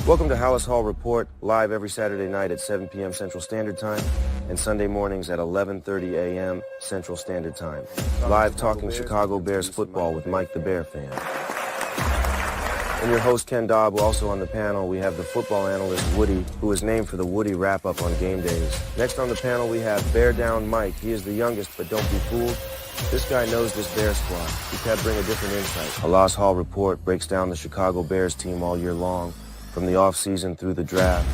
Welcome to Halas Hall Report, live every Saturday night at 7 p.m. Central Standard Time and Sunday mornings at 11:30 a.m. Central Standard Time. Live talking Chicago Bears football with Mike the Bear Fan. And your host, Ken Dobb. Also on the panel, we have the football analyst, Woody, who is named for the Woody wrap-up on game days. Next on the panel, we have Bear Down Mike. He is the youngest, but don't be fooled. This guy knows this Bear squad. He can bring a different insight. Halas Hall Report breaks down the Chicago Bears team all year long, from the offseason through the draft.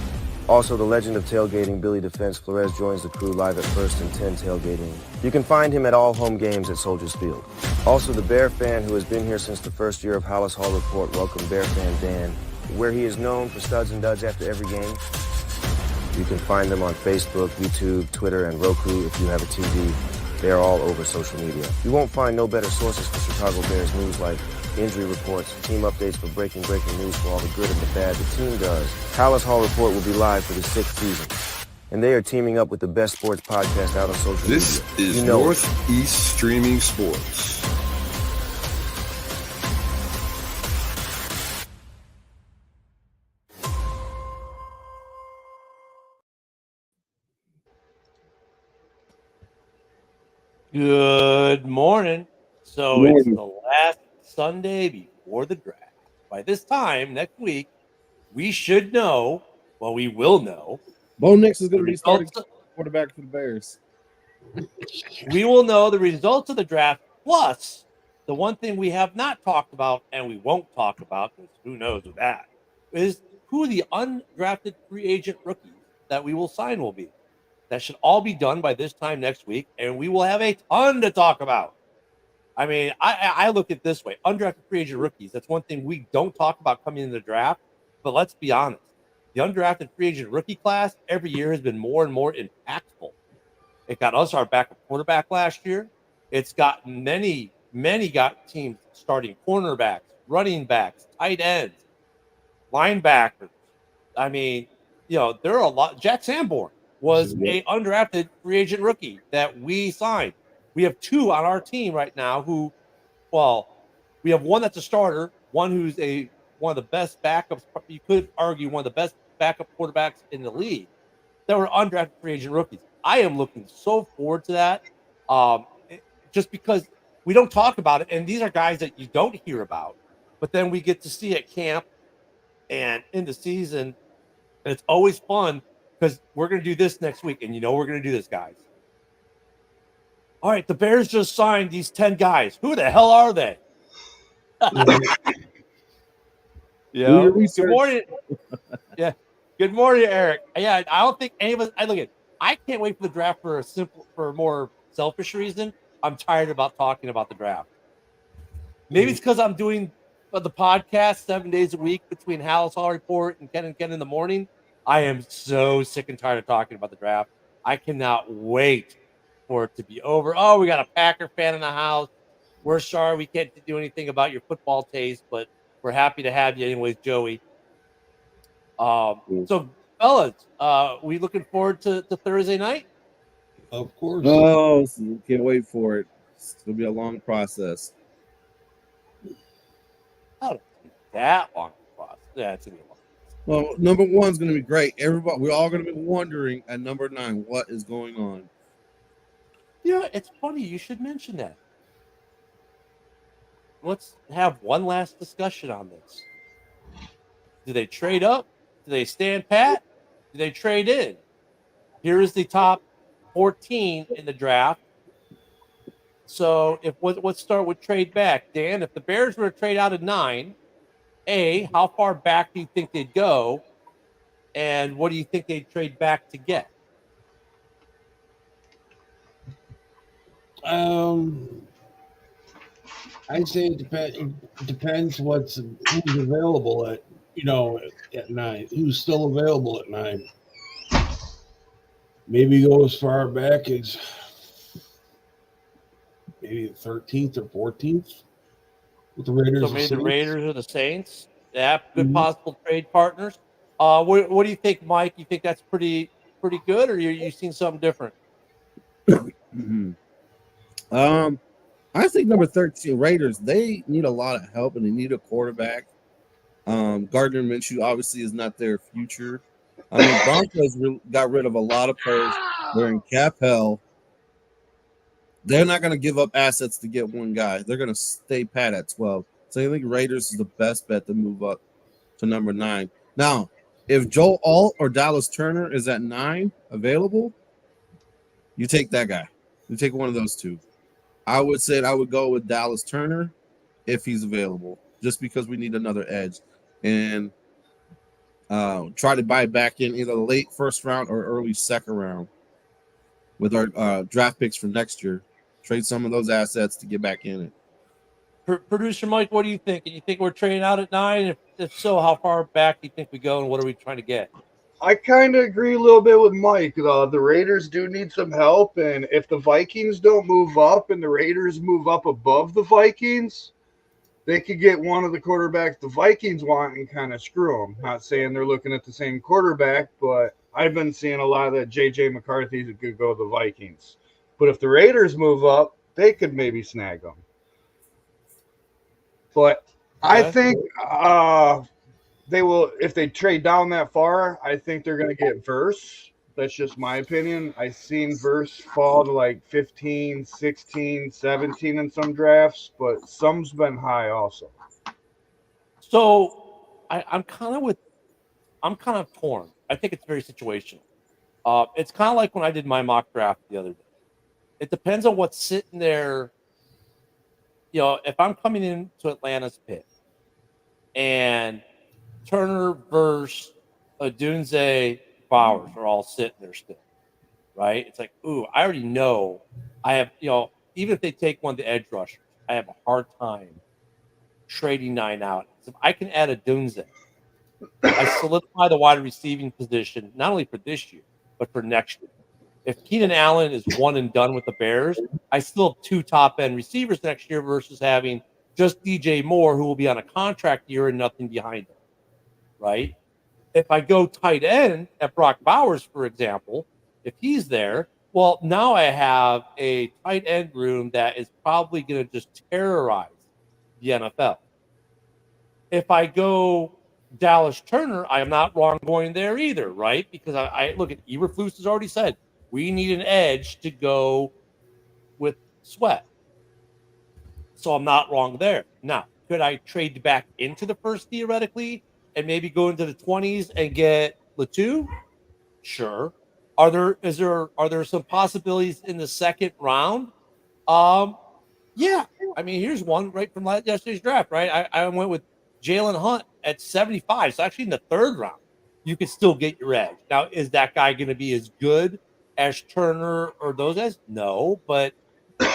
Also, the legend of tailgating, Billy Defense Flores, joins the crew live at 1st and 10 tailgating. You can find him at all home games at Soldiers Field. Also, the Bear Fan, who has been here since the first year of Halas Hall Report, welcome Bear Fan Dan, where he is known for studs and duds after every game. You can find them on Facebook, YouTube, Twitter, and Roku if you have a TV. They are all over social media. You won't find no better sources for Chicago Bears news like injury reports, team updates for breaking news for all the good and the bad the team does. Halas Hall Report will be live for the 6th season. And they are teaming up with the best sports podcast out on social media. This is Northeast Streaming Sports. Good morning. So it's the last Sunday before the draft. By this time next week, we should know. Well, we will know. Bo Nix is going to be starting quarterback for the Bears. We will know the results of the draft. Plus, the one thing we have not talked about and we won't talk about, because who knows with that, is who the undrafted free agent rookies that we will sign will be. That should all be done by this time next week, and we will have a ton to talk about. I mean, I look at it this way. Undrafted free agent rookies, that's one thing we don't talk about coming into the draft, but let's be honest. The undrafted free agent rookie class every year has been more and more impactful. It got us our backup quarterback last year. It's got many got teams starting cornerbacks, running backs, tight ends, linebackers. I mean, there are a lot. Jack Sanborn was a undrafted free agent rookie that we signed. We have 2 on our team right now we have one that's a starter, one who's one of the best backups. You could argue one of the best backup quarterbacks in the league that were undrafted free agent rookies. I am looking so forward to that, just because we don't talk about it, and these are guys that you don't hear about, but then we get to see at camp and in the season, and it's always fun because we're going to do this next week, and we're going to do this, guys. All right, the Bears just signed these 10 guys. Who the hell are they? Good morning. Yeah. Good morning, Eric. Yeah, I don't think any of us. I can't wait for the draft for a more selfish reason. I'm tired about talking about the draft. Maybe it's because I'm doing the podcast 7 days a week between Halas Hall Report and Ken in the morning. I am so sick and tired of talking about the draft. I cannot wait for it to be over. Oh, we got a Packer fan in the house. We're sorry we can't do anything about your football taste, but we're happy to have you anyways, Joey. So, fellas, we looking forward to Thursday night? Of course. Oh, can't wait for it. It's going to be a long process. Not that long process. Yeah, it's going to be long. Well, number 1 is going to be great. We're all going to be wondering at number 9 what is going on. Yeah, it's funny you should mention that. Let's have one last discussion on this. Do they trade up? Do they stand pat? Do they trade in? Here is the top 14 in the draft. So let's start with trade back. Dan, if the Bears were to trade out at 9, how far back do you think they'd go? And what do you think they'd trade back to get? I'd say it depends who's available at 9. Who's still available at 9? Maybe go as far back as maybe the 13th or 14th with the Raiders. So maybe the Raiders or the Saints. Yeah, good possible trade partners. What do you think, Mike? You think that's pretty good, or you seen something different? I think number 13 Raiders, they need a lot of help and they need a quarterback. Gardner Minshew obviously is not their future. I mean, Broncos got rid of a lot of players. They're in cap hell. They're not going to give up assets to get one guy. They're going to stay pat at 12. So I think Raiders is the best bet to move up to number 9. Now, if Joe Alt or Dallas Turner is at 9 available, you take that guy. You take one of those two. I would say I would go with Dallas Turner if he's available, just because we need another edge. And try to buy back in either late first round or early second round with our draft picks for next year. Trade some of those assets to get back in it. Producer Mike, what do you think? You think we're trading out at 9? If so, how far back do you think we go, and what are we trying to get? I kind of agree a little bit with Mike. The Raiders do need some help, and if the Vikings don't move up and the Raiders move up above the Vikings, they could get one of the quarterbacks the Vikings want and kind of screw them. Not saying they're looking at the same quarterback, but I've been seeing a lot of that J.J. McCarthy that could go to the Vikings. But if the Raiders move up, they could maybe snag them. But I think they will, if they trade down that far, I think they're going to get Verse. That's just my opinion. I've seen Verse fall to like 15, 16, 17 in some drafts, but some's been high also. So I'm kind of torn. I think it's very situational. It's kind of like when I did my mock draft the other day. It depends on what's sitting there. You know, if I'm coming into Atlanta's pick and Turner versus Odunze Bowers are all sitting there still, right? It's like, ooh, I already know I have, even if they take one of the edge rushers, I have a hard time trading 9 out. So if I can add Odunze, I solidify the wide receiving position, not only for this year, but for next year. If Keenan Allen is one and done with the Bears, I still have 2 top-end receivers next year versus having just DJ Moore, who will be on a contract year and nothing behind him, right? If I go tight end at Brock Bowers, for example, if he's there, well, now I have a tight end room that is probably going to just terrorize the NFL. If I go Dallas Turner, I am not wrong going there either, right? Because I look at Eberflus has already said we need an edge to go with Sweat. So I'm not wrong there. Now, could I trade back into the first theoretically and maybe go into the 20s and get Latu? Sure. Are there some possibilities in the second round? Yeah. I mean, here's one right from yesterday's draft, right? I went with Jalen Hunt at 75. So actually in the third round, you could still get your edge. Now, is that guy going to be as good as Turner or those guys? No, but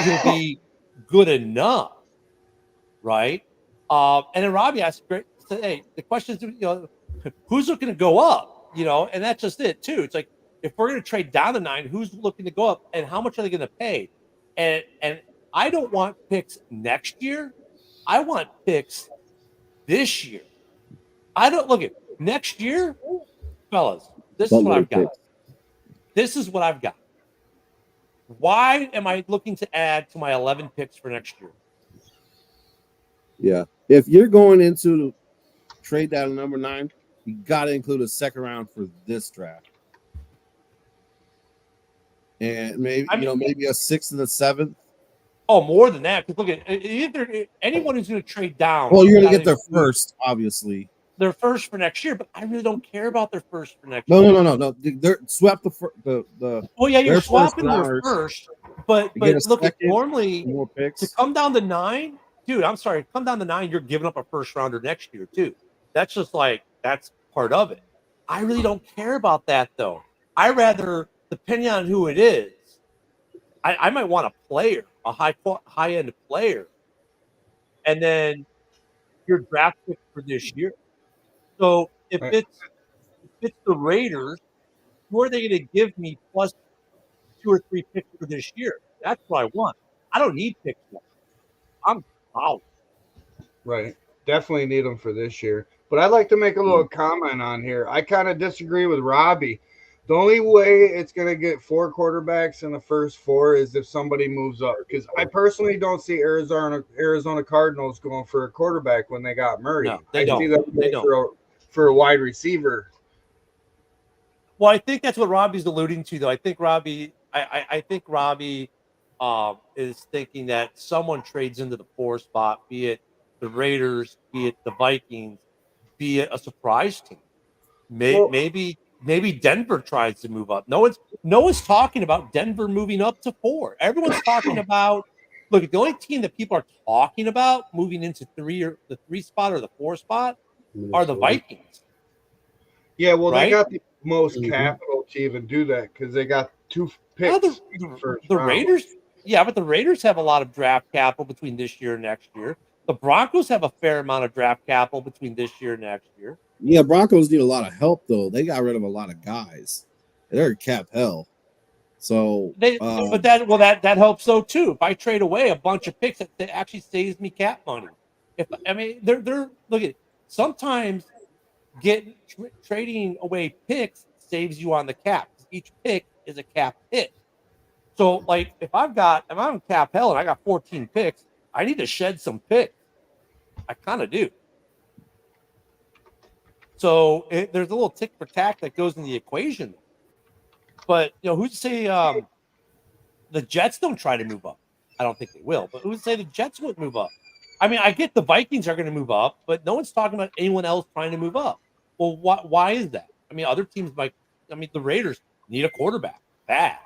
he'll be good enough, right? And then Robbie asked, hey, the question is, who's looking to go up? And that's just it too. It's like, if we're going to trade down to 9, who's looking to go up and how much are they going to pay? And I don't want picks next year. I want picks this year. I don't look at next year, fellas. This is what I've got. This is what I've got. Why am I looking to add to my 11 picks for next year? Yeah. If you're going into trade down to number 9, you got to include a second round for this draft. And maybe, maybe a 6th and a 7th. Oh, more than that. Because look at anyone who's going to trade down. Well, you're going to get their first, obviously. Their first for next year, but I really don't care about their first for next year. No. They're swept the. Well, yeah, you're swapping their first, but look, normally to come down to 9, dude. I'm sorry, come down to 9. You're giving up a first rounder next year too. That's just like that's part of it. I really don't care about that though. I rather, depending on who it is, I might want a player, a high end player, and then your draft pick for this year. So if it's the Raiders, who are they going to give me plus 2 or 3 picks for this year? That's what I want. I don't need picks now. I'm out. Right. Definitely need them for this year. But I'd like to make a little comment on here. I kind of disagree with Robbie. The only way it's going to get 4 quarterbacks in the first 4 is if somebody moves up. Because I personally don't see Arizona Cardinals going for a quarterback when they got Murray. No, they I don't. see them They going for a wide receiver. Well, I think that's what Robbie's alluding to, though. I think Robbie is thinking that someone trades into the 4 spot, be it the Raiders, be it the Vikings, be it a surprise team. Well- Maybe Denver tries to move up. No one's talking about Denver moving up to 4. Everyone's talking about the only team that people are talking about moving into 3 or the 3 spot or the 4 spot are the Vikings. Yeah, well, right? they got the most Mhm. capital to even do that because they got 2 Now, picks. the Raiders, yeah, but the Raiders have a lot of draft capital between this year and next year. The Broncos have a fair amount of draft capital between this year and next year. Yeah, Broncos need a lot of help though. They got rid of a lot of guys. They're cap hell. So But that helps though too. If I trade away a bunch of picks, that actually saves me cap money. They're look at sometimes trading away picks saves you on the cap because each pick is a cap hit. So like if I'm cap hell and I got 14 picks, I need to shed some picks. I kind of do. So there's a little tick for tack that goes in the equation. But who's to say the Jets don't try to move up? I don't think they will. But who's to say the Jets wouldn't move up? I mean, I get the Vikings are going to move up, but no one's talking about anyone else trying to move up. Well, why is that? I mean, other teams the Raiders need a quarterback. Bad.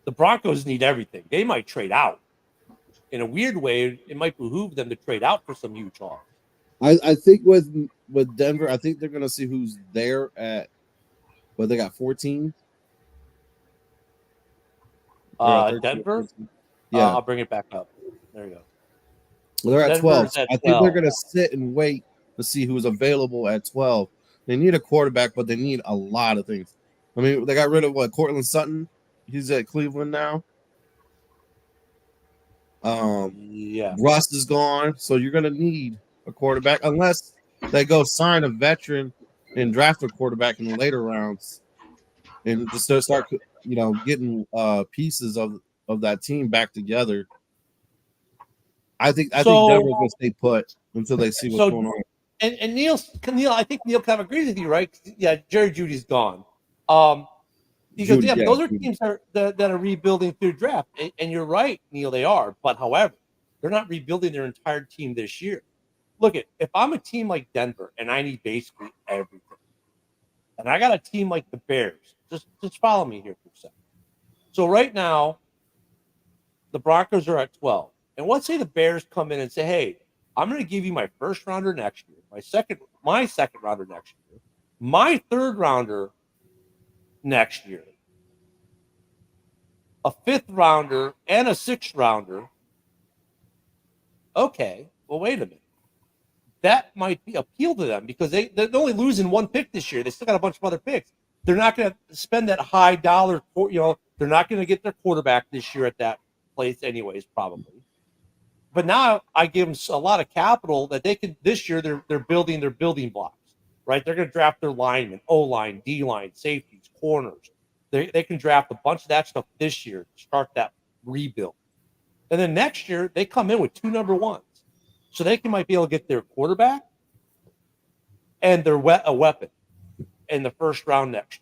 The Broncos need everything. They might trade out. In a weird way, it might behoove them to trade out for some huge haul. I think with Denver, I think they're gonna see who's there at they got 14. Denver? Yeah. I'll bring it back up. There you go. Well, they're at 12. At I think they're gonna sit and wait to see who's available at 12. They need a quarterback, but they need a lot of things. I mean, they got rid of Cortland Sutton. He's at Cleveland now. Yeah. Russ is gone, so you're gonna need a quarterback unless they go sign a veteran and draft a quarterback in the later rounds and just start getting pieces of that team back together. I think Denver's gonna stay put until they see what's going on. And Neil, I think Neil kind of agrees with you, right? Yeah, Jerry Judy's gone. Because but those are teams that are rebuilding through draft, and you're right, Neil, they are. But however, they're not rebuilding their entire team this year. Look if I'm a team like Denver and I need basically everything, and I got a team like the Bears, just follow me here for a second. So right now, the Broncos are at 12, and let's say the Bears come in and say, "Hey, I'm going to give you my first rounder next year, my second rounder next year, my third rounder next year, a 5th rounder, and a 6th rounder." Okay, well, wait a minute. That might be appeal to them because they're only losing 1 pick this year. They still got a bunch of other picks. They're not going to spend that high dollar. They're not going to get their quarterback this year at that place, anyways, probably. But now I give them a lot of capital that they can. This year they're building their building blocks, right? They're going to draft their linemen, O line, D line, safeties, corners. They can draft a bunch of that stuff this year to start that rebuild. And then next year, they come in with 2 number ones. So they might be able to get their quarterback and a weapon in the first round next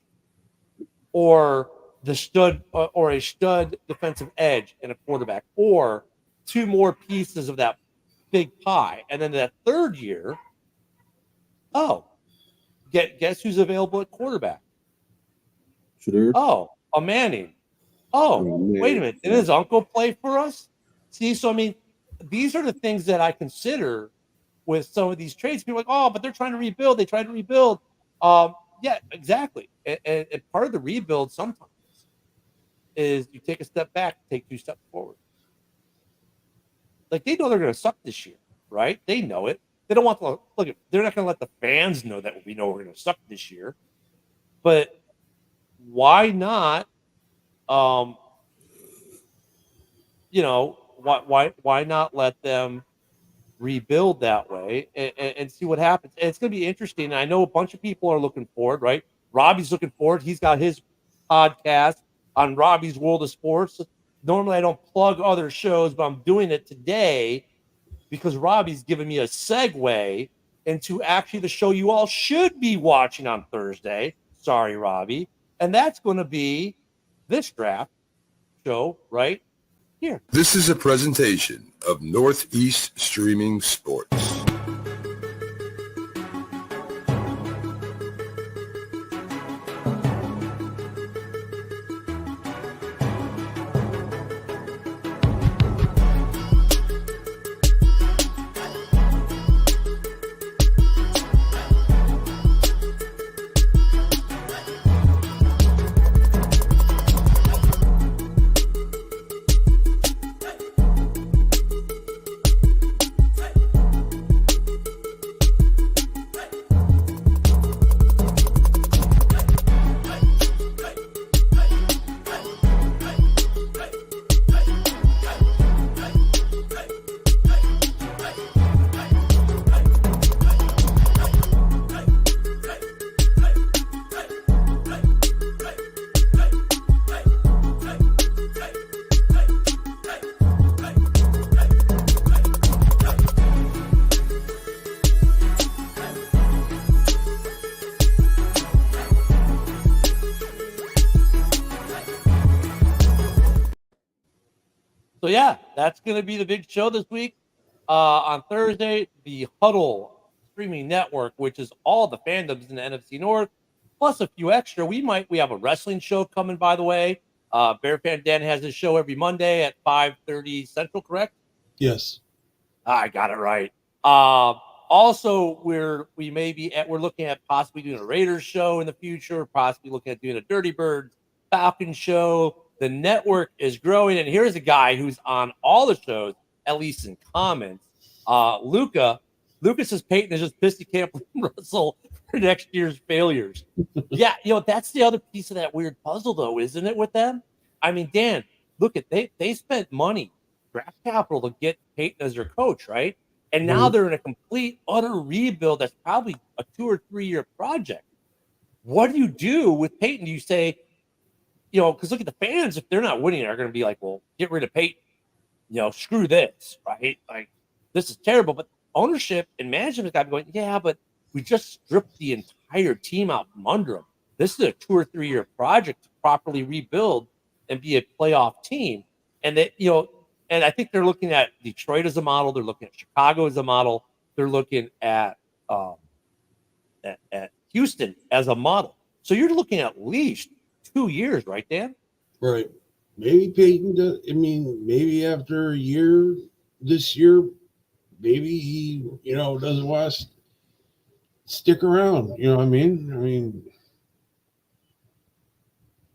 year. Or a stud defensive edge and a quarterback. Or 2 more pieces of that big pie. And then that third year, guess who's available at quarterback? Sure. Oh, a Manning. Wait a minute. Did his uncle play for us? See, so I mean, these are the things that I consider with some of these trades. People are like, but they're trying to rebuild. They tried to rebuild. Yeah, exactly. And part of the rebuild sometimes is you take a step back, take 2 steps forward. Like they know they're going to suck this year, right? They know it. They don't want to look. They're not going to let the fans know that we know we're going to suck this year. But why not? Why not let them rebuild that way and see what happens? And it's going to be interesting. I know a bunch of people are looking forward, right? Robbie's looking forward. He's got his podcast on Robbie's World of Sports. Normally I don't plug other shows, but I'm doing it today because Robbie's giving me a segue into actually the show you all should be watching on Thursday. Sorry, Robbie. And that's going to be this draft show right here. This is a presentation of Northeast Streaming Sports. So yeah, that's going to be the big show this week. On Thursday, the Huddle streaming network, which is all the fandoms in the NFC North, plus a few extra. We have a wrestling show coming, by the way. Bear Fan Dan has his show every Monday at 5:30 Central, correct? Yes. I got it right. Also, we're looking at possibly doing a Raiders show in the future, possibly looking at doing a Dirty Birds Falcon show. The network is growing, and here's a guy who's on all the shows, at least in comments. Luca says Peyton is just pissed he can't blame Russell for next year's failures. Yeah, that's the other piece of that weird puzzle, though, isn't it, with them? I mean, Dan, look at they spent money, draft capital to get Peyton as their coach, right? And now they're in a complete, utter rebuild that's probably a 2 or 3 year project. What do you do with Peyton? Do you say, because look at the fans, if they're not winning, they're going to be like, well, get rid of Peyton. Screw this, right? Like, this is terrible. But ownership and management got to be going, yeah, but we just stripped the entire team out from under them. This is a 2 or 3 year project to properly rebuild and be a playoff team. And and I think they're looking at Detroit as a model. They're looking at Chicago as a model. They're looking at Houston as a model. So you're looking at least 2 years, right, Dan? Right. Maybe Peyton does. I mean, maybe after a year, this year, maybe he, doesn't want to stick around. You know what I mean? I mean,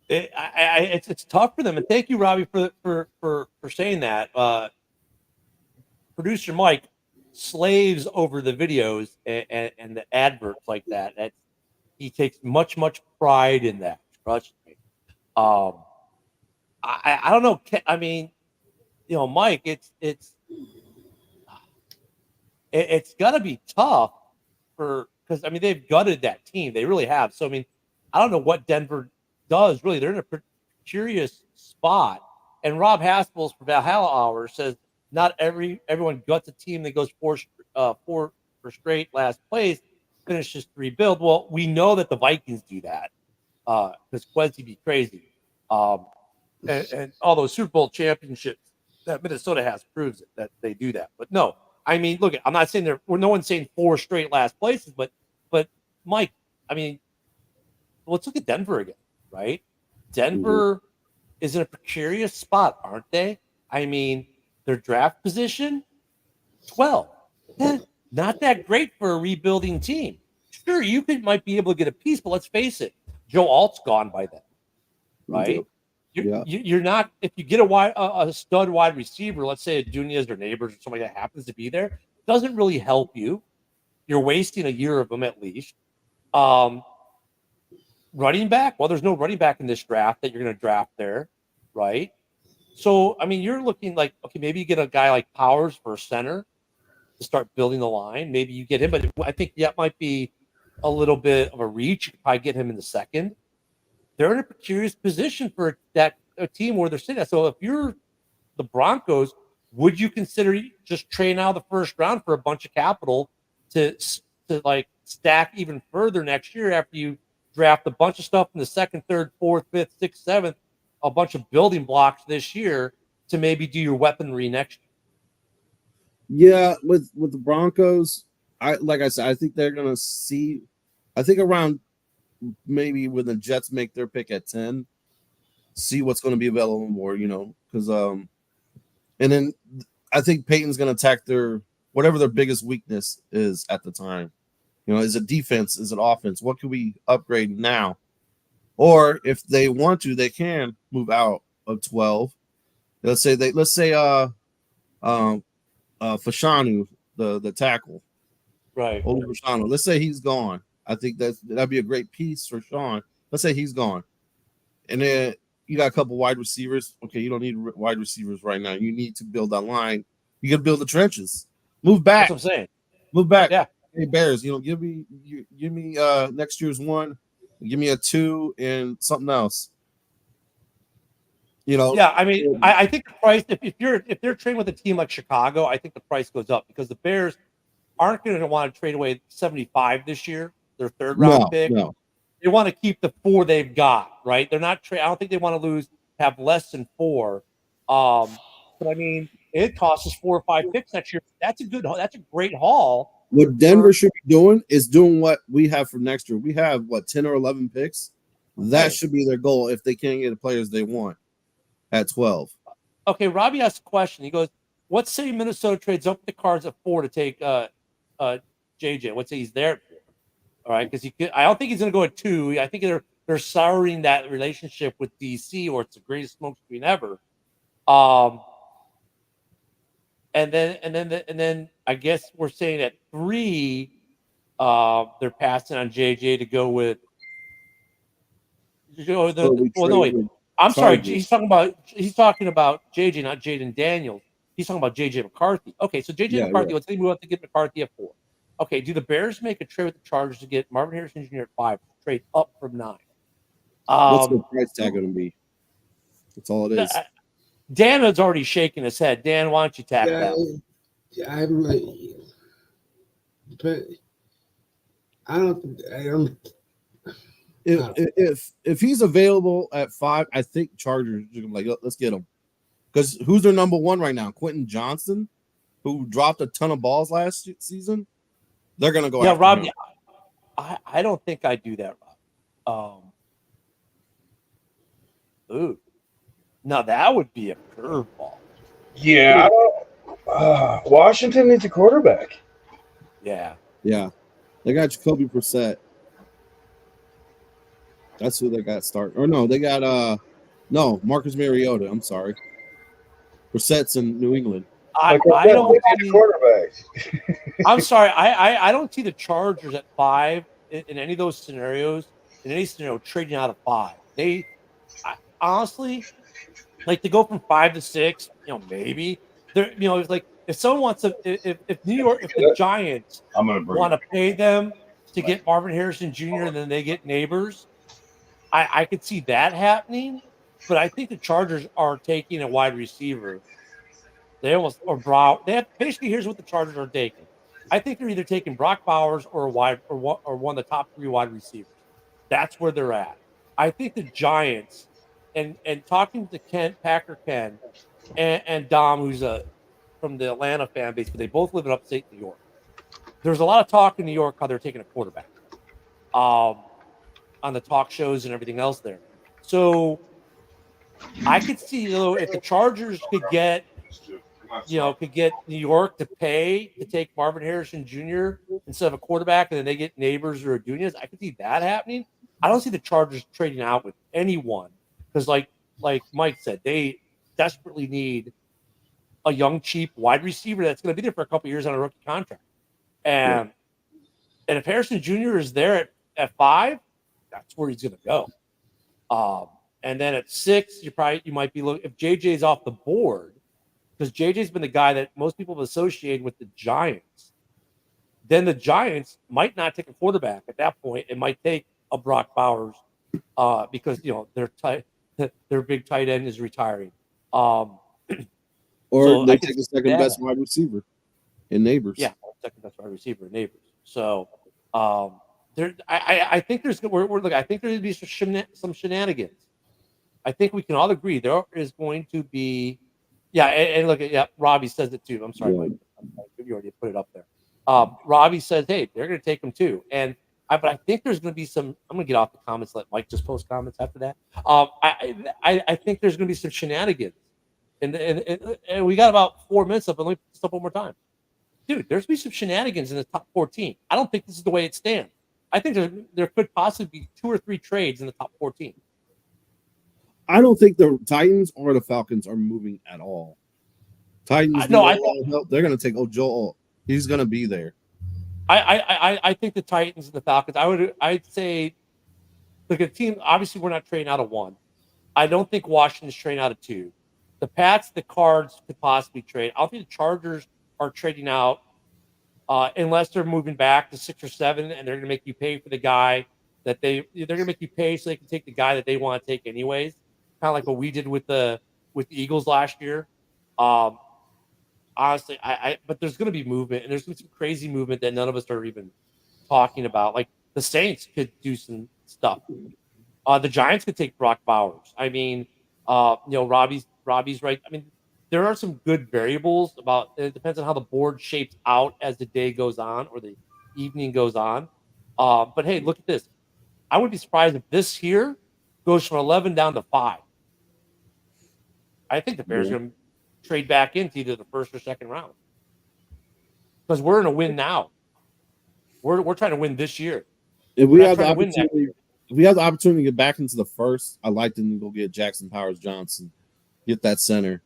it's tough for them. And thank you, Robbie, for saying that. Producer Mike slaves over the videos and the adverts like that. He takes much pride in that. Trust me. I don't know. I mean, Mike, it's got to be tough because they've gutted that team. They really have. So I don't know what Denver does. Really, they're in a curious spot. And Rob Haspels for Valhalla Hour says not everyone guts a team that goes four for straight last place, finishes to rebuild. Well, we know that the Vikings do that. Because Quincy be crazy. And all those Super Bowl championships that Minnesota has proves it that they do that. But no, look, I'm not saying no one's saying 4 straight last places, but Mike, let's look at Denver again, right? Denver is in a precarious spot, aren't they? Their draft position, 12. Not that great for a rebuilding team. Sure, you might be able to get a piece, but let's face it, Joe Alt's gone by then, right? You're not, if you get a stud wide receiver, let's say a Dunez or Neighbors or somebody that happens to be there, doesn't really help you. You're wasting a year of them at least. Running back, well, there's no running back in this draft that you're going to draft there, right? So, you're looking like, okay, maybe you get a guy like Powers for a center to start building the line. Maybe you get him, but I think that might be a little bit of a reach. You could probably get him in the second. They're in a precarious position for a team where they're sitting. So if you're the Broncos, would you consider just trading out of the first round for a bunch of capital to like stack even further next year after you draft a bunch of stuff in the second, third, fourth, fifth, sixth, seventh, a bunch of building blocks this year to maybe do your weaponry next year? Yeah, with the Broncos, like I said, I think they're gonna see. I think around maybe when the Jets make their pick at 10, see what's going to be available more. Because and then I think Peyton's going to attack whatever their biggest weakness is at the time. Is it defense? Is it offense? What can we upgrade now? Or if they want to, they can move out of 12. Let's say Fashanu, the tackle. Right. Old Fashanu. Let's say he's gone. I think that'd be a great piece for Sean. Let's say he's gone. And then you got a couple wide receivers. Okay, you don't need wide receivers right now. You need to build that line. You got to build the trenches. Move back. That's what I'm saying. Move back. Yeah. Hey, Bears, give me next year's 1, give me a 2 and something else. Yeah, I mean, I think the price, if they're trading with a team like Chicago, I think the price goes up because the Bears aren't going to want to trade away 75 this year, their third round pick. No. They want to keep the 4 they've got, right? They're not I don't think they want to have less than 4. But I mean, it costs us 4 or 5 picks next year. That's a great haul. What Denver should be doing is doing what we have for next year. We have 10 or 11 picks. That should be their goal if they can't get the players they want at 12. Okay, Robbie asked a question. He goes, "Let's say Minnesota trades up the cards at 4 to take JJ. Let's say he's there at 4. All right, because I don't think he's going to go at 2. I think they're souring that relationship with DC, or it's the greatest smokescreen ever. And then I guess we're saying at 3, they're passing on JJ to go with. I'm sorry. He's talking about JJ, not Jaden Daniels. He's talking about JJ McCarthy. Okay, so JJ McCarthy. Let's say we want to get McCarthy at 4. Okay, do the Bears make a trade with the Chargers to get Marvin Harrison Jr. at 5? Trade up from 9. What's the price tag going to be? That's all it is. Dan is already shaking his head. Dan, why don't you tackle that? But I don't. If he's available at 5, I think Chargers are like, let's get him. Because who's their number 1 right now? Quentin Johnson, who dropped a ton of balls last season. They're gonna go. Yeah, after Rob. him. I don't think I do that, Rob. Ooh, now that would be a curveball. Yeah, Washington needs a quarterback. Yeah. They got Jacoby Brissett. That's who they got start. Or no, they got Marcus Mariota. I'm sorry. Brissett's in New England. I don't see quarterbacks. I'm sorry. I don't see the Chargers at 5 in any of those scenarios. In any scenario, trading out of 5. Honestly, like to go from 5 to 6. Maybe they're. It's like if someone wants to, if New York, if the Giants want to pay them to get Marvin Harrison Jr. and then they get Neighbors, I could see that happening. But I think the Chargers are taking a wide receiver. They almost basically here's what the Chargers are taking. I think they're either taking Brock Bowers or one of the top 3 wide receivers. That's where they're at. I think the Giants and talking to Packer Ken and Dom, who's from the Atlanta fan base, but they both live in upstate New York. There's a lot of talk in New York how they're taking a quarterback on the talk shows and everything else there. So I could see if the Chargers could get New York to pay to take Marvin Harrison Jr. instead of a quarterback, and then they get Neighbors or Adunas. I could see that happening. I don't see the Chargers trading out with anyone because, like Mike said, they desperately need a young, cheap wide receiver that's going to be there for a couple of years on a rookie contract. And if Harrison Jr. is there at 5, that's where he's going to go. And then at 6, you might be looking if JJ's off the board, because JJ's been the guy that most people have associated with the Giants. then the Giants might not take a quarterback at that point. It might take a Brock Bowers because their big tight end is retiring. Or so they take the second best wide receiver in Neighbors. Yeah, second best wide receiver in Neighbors. So I think there's I think there's going to be some shenanigans. I think we can all agree there is going to be, and look at Robbie says it too. I'm sorry, Mike. You already put it up there. Robbie says, hey, they're going to take them too. But I think there's going to be some. I'm going to get off the comments. Let Mike just post comments after that. I think there's going to be some shenanigans, and we got about 4 minutes up. And let me put this up one more time, dude. There's going to be some shenanigans in the top 14. I don't think this is the way it stands. I think there could possibly be 2 or 3 trades in the top 14. I don't think the Titans or the Falcons are moving at all. Titans, they're going to take Joel. He's going to be there. I think the Titans and the Falcons. I'd say, look at the team. Obviously, we're not trading out of 1. I don't think Washington's trading out of 2. The Pats, the Cards could possibly trade. I don't think the Chargers are trading out unless they're moving back to 6 or 7, and they're going to make you pay for the guy that they're going to make you pay so they can take the guy that they want to take anyways. Kind of like what we did with the Eagles last year. Honestly, but there's going to be movement, and there's going to be some crazy movement that none of us are even talking about. Like the Saints could do some stuff. The Giants could take Brock Bowers. I mean, Robbie's right. I mean, there are some good variables about. It depends on how the board shapes out as the day goes on or the evening goes on. But hey, look at this. I wouldn't be surprised if this here goes from 11 down to 5. I think the Bears are going to trade back into either the first or second round because we're in a win now. We're trying to win this year. If we have the opportunity to get back into the first, I'd like to go get Jackson Powers Johnson, get that center,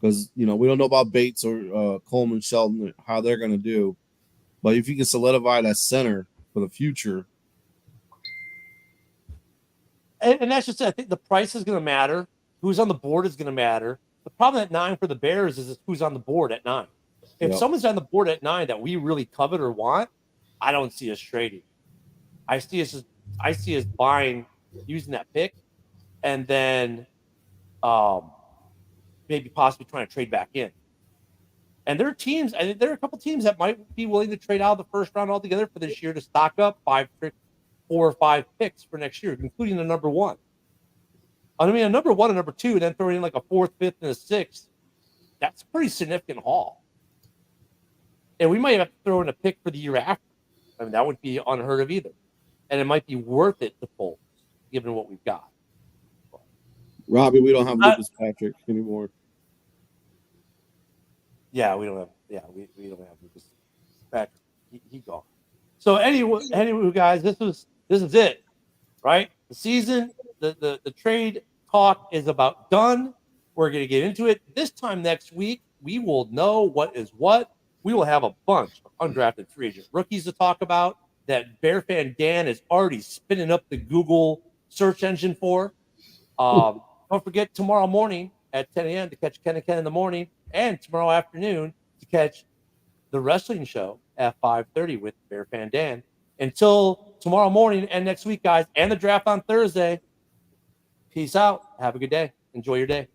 because we don't know about Bates or Coleman Shelton how they're going to do, but if you can solidify that center for the future, and that's just it. I think the price is going to matter. Who's on the board is going to matter. The problem at 9 for the Bears is who's on the board at 9. If someone's on the board at 9 that we really covet or want, I don't see us trading. I see us buying, using that pick, and then maybe possibly trying to trade back in. And there are teams, and there are a couple teams that might be willing to trade out of the first round altogether for this year to stock up 4 or 5 picks for next year, including the number 1. I mean, a number 1 and number 2, and then throwing in like a 4th, 5th, and a 6th. That's a pretty significant haul. And we might have to throw in a pick for the year after. I mean, that wouldn't be unheard of either. And it might be worth it to pull, given what we've got. Robbie, we don't have Lucas Patrick anymore. Yeah, we don't have. Yeah, we don't have Lucas Patrick. He gone. So anyway, guys, this is it, right? The season, the trade talk is about done. We're going to get into it. This time next week, we will know what is what. We will have a bunch of undrafted free agent rookies to talk about that Bear fan Dan is already spinning up the Google search engine for. Don't forget tomorrow morning at 10 a.m. to catch Ken and Ken in the morning, and tomorrow afternoon to catch the wrestling show at 5:30 with Bear fan Dan. Until tomorrow morning and next week, guys, and the draft on Thursday. Peace out. Have a good day. Enjoy your day.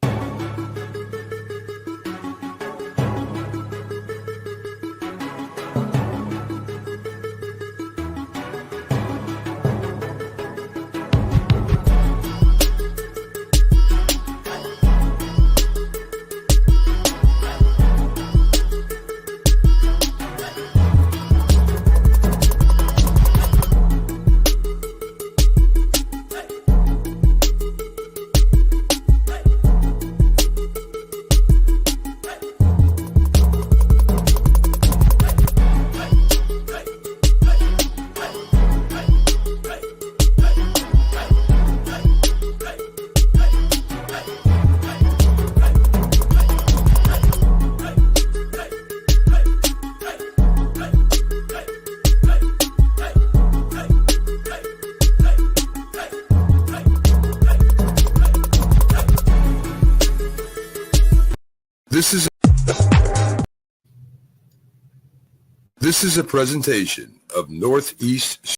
This is a presentation of Northeast